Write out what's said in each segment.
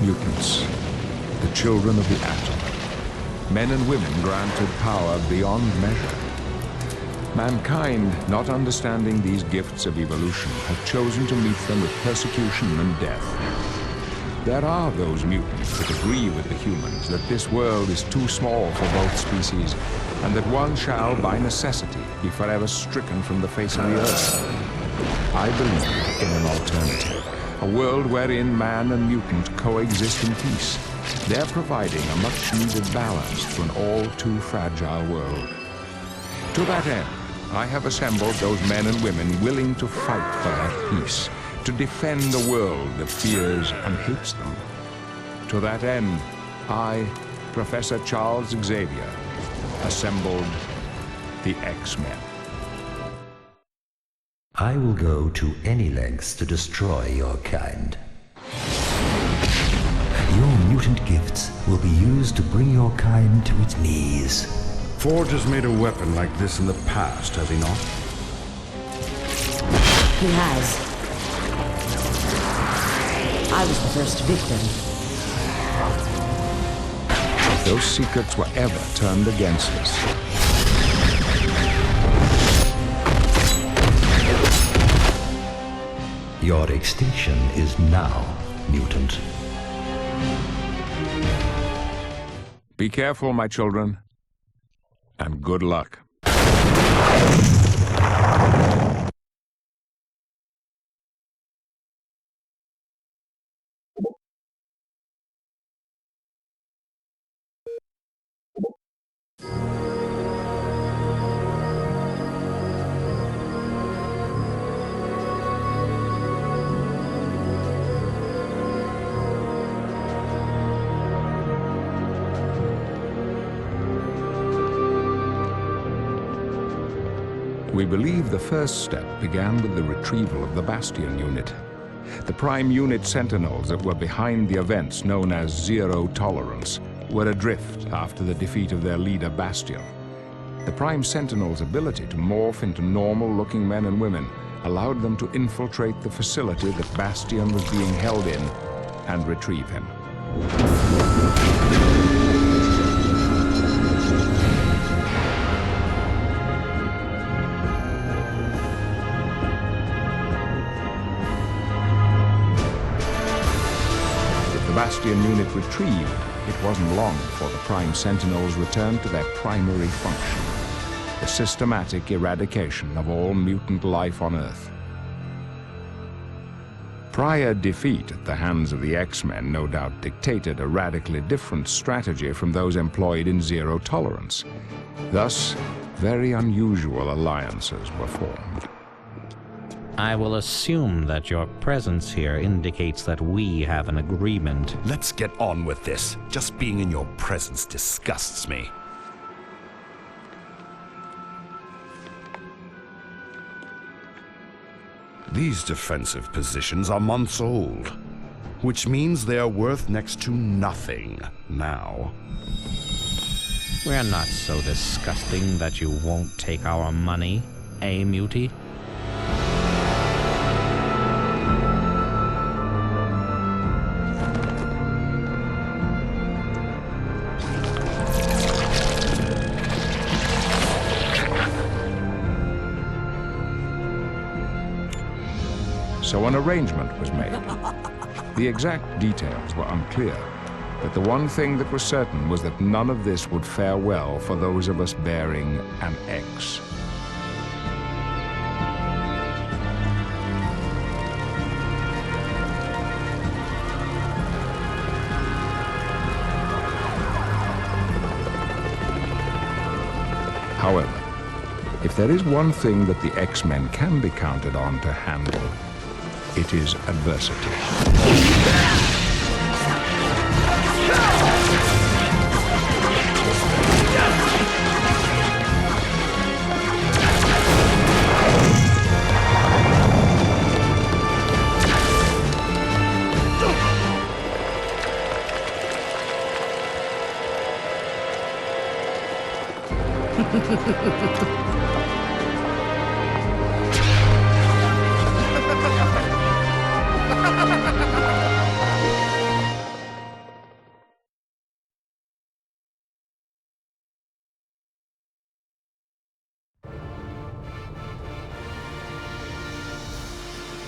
mutants, the children of the atom, men and women granted power beyond measure. Mankind, not understanding these gifts of evolution, have chosen to meet them with persecution and death. There are those mutants that agree with the humans that this world is too small for both species, and that one shall, by necessity, be forever stricken from the face of the earth. I believe in an alternative, a world wherein man and mutant coexist in peace. They're providing a much-needed balance to an all-too fragile world. To that end, I have assembled those men and women willing to fight for that peace, to defend a world that fears and hates them. To that end, I, Professor Charles Xavier, assembled the X-Men. I will go to any lengths to destroy your kind. Your mutant gifts will be used to bring your kind to its knees. Forge has made a weapon like this in the past, has he not? He has. I was the first victim. If those secrets were ever turned against us, Your extinction is now, mutant. be careful, my children, and good luck. We believe the first step began with the retrieval of the Bastion unit. The Prime Unit Sentinels that were behind the events known as Zero Tolerance were adrift after the defeat of their leader Bastion. The Prime Sentinels' ability to morph into normal-looking men and women allowed them to infiltrate the facility that Bastion was being held in and retrieve him. Bastion unit retrieved, it wasn't long before the Prime Sentinels returned to their primary function, the systematic eradication of all mutant life on Earth. Prior defeat at the hands of the X-Men no doubt dictated a radically different strategy from those employed in Zero Tolerance. Thus, very unusual alliances were formed. I will assume that your presence here indicates that we have an agreement. Let's get on with this. Just being in your presence disgusts me. These defensive positions are months old, which means they are worth next to nothing now. We're not so disgusting that you won't take our money, eh, Mutie? So an arrangement was made. The exact details were unclear, but the one thing that was certain was that none of this would fare well for those of us bearing an X. However, if there is one thing that the X-Men can be counted on to handle, it is adversity.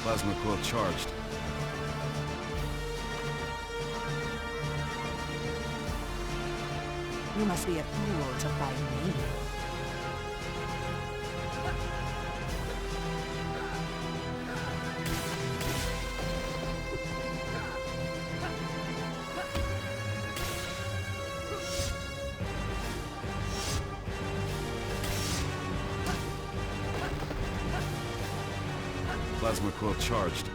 Plasma core charged. You must be a fool to fight me. Plasma core charged.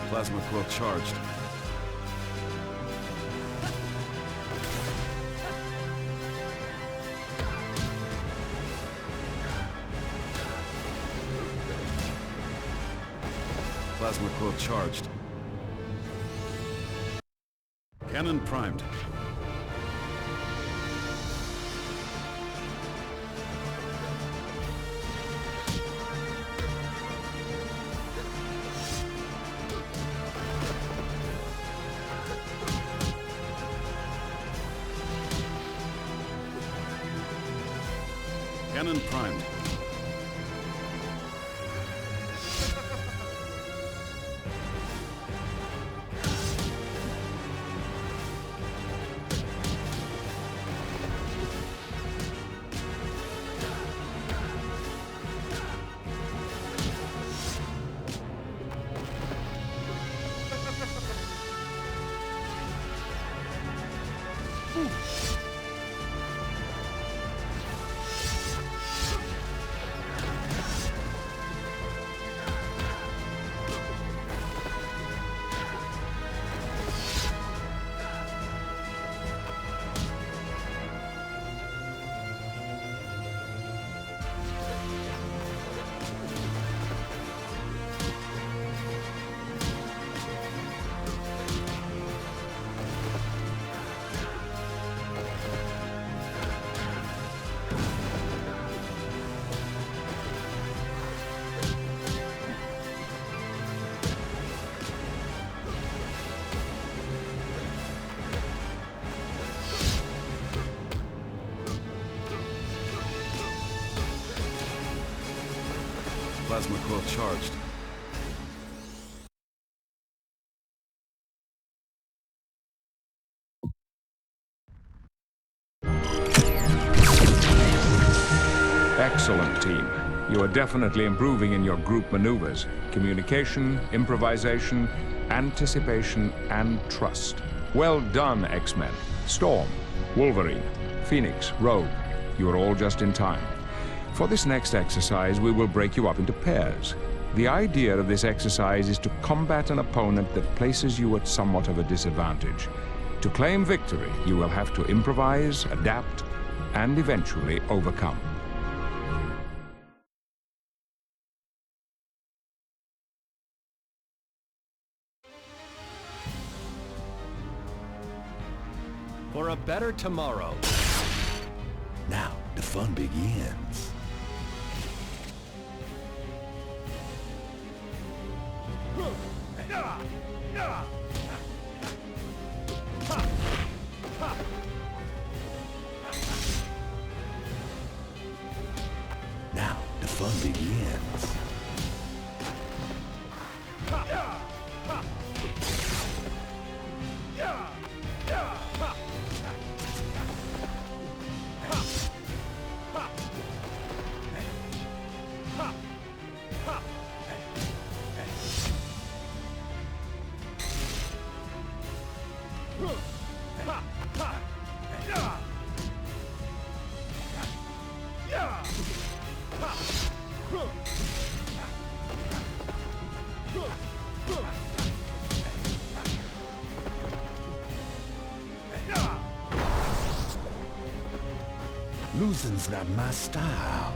Plasma core charged. Plasma core charged. Cannon primed. Cannon primed. Plasma core charged. Excellent, team. You are definitely improving in your group maneuvers, communication, improvisation, anticipation, and trust. Well done, X-Men. Storm, Wolverine, Phoenix, Rogue. You are all just in time. For this next exercise, we will break you up into pairs. The idea of this exercise is to combat an opponent that places you at somewhat of a disadvantage. To claim victory, you will have to improvise, adapt, and eventually overcome. For a better tomorrow. Now the fun begins. Now the fun begins. Losing's not my style.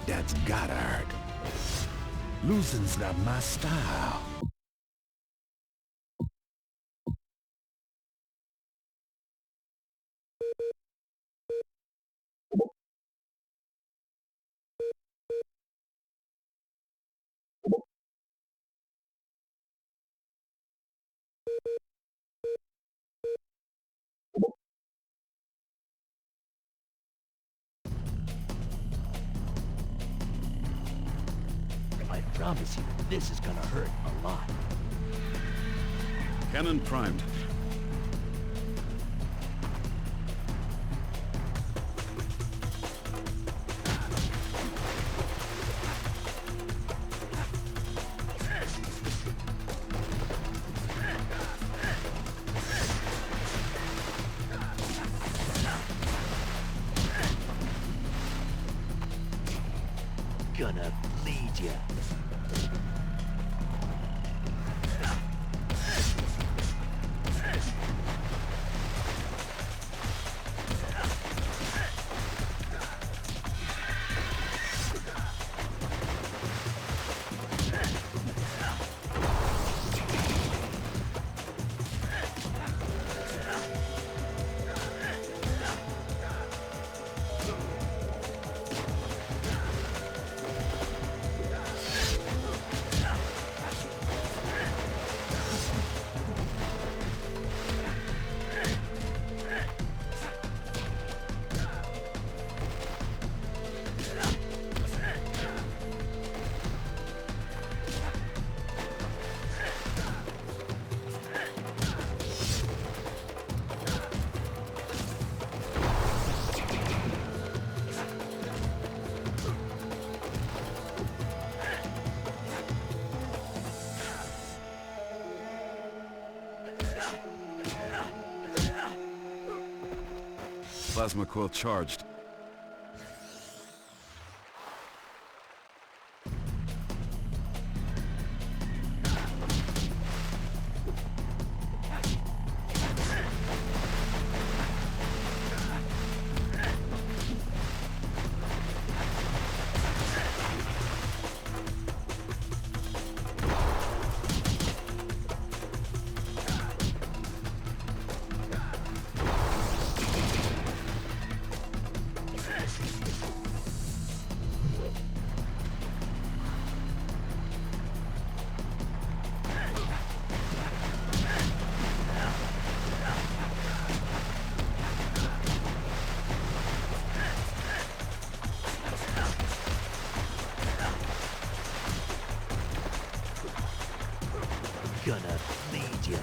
That's gotta hurt. Losing's not my style. I promise you, this is gonna hurt a lot. Cannon primed. Gonna bleed ya. Plasma coil charged. Gonna bleed ya.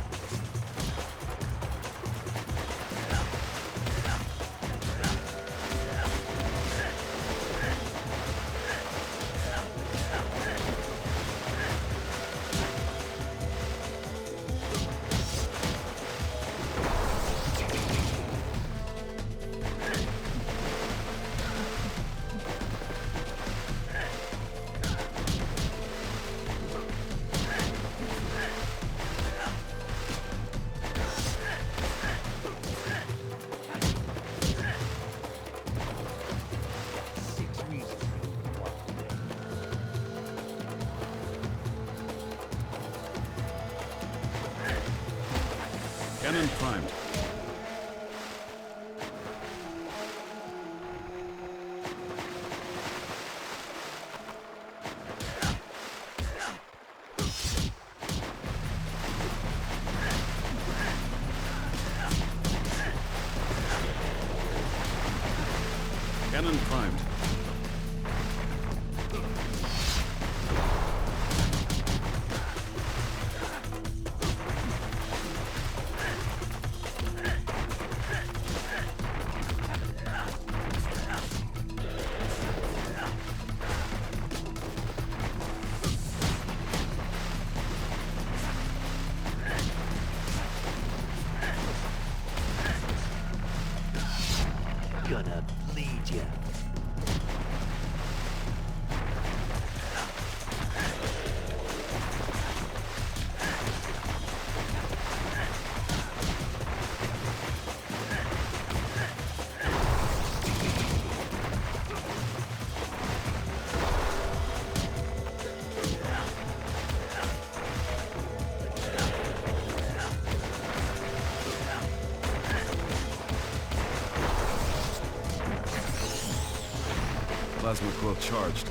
Cannon primed. Plasma coil charged.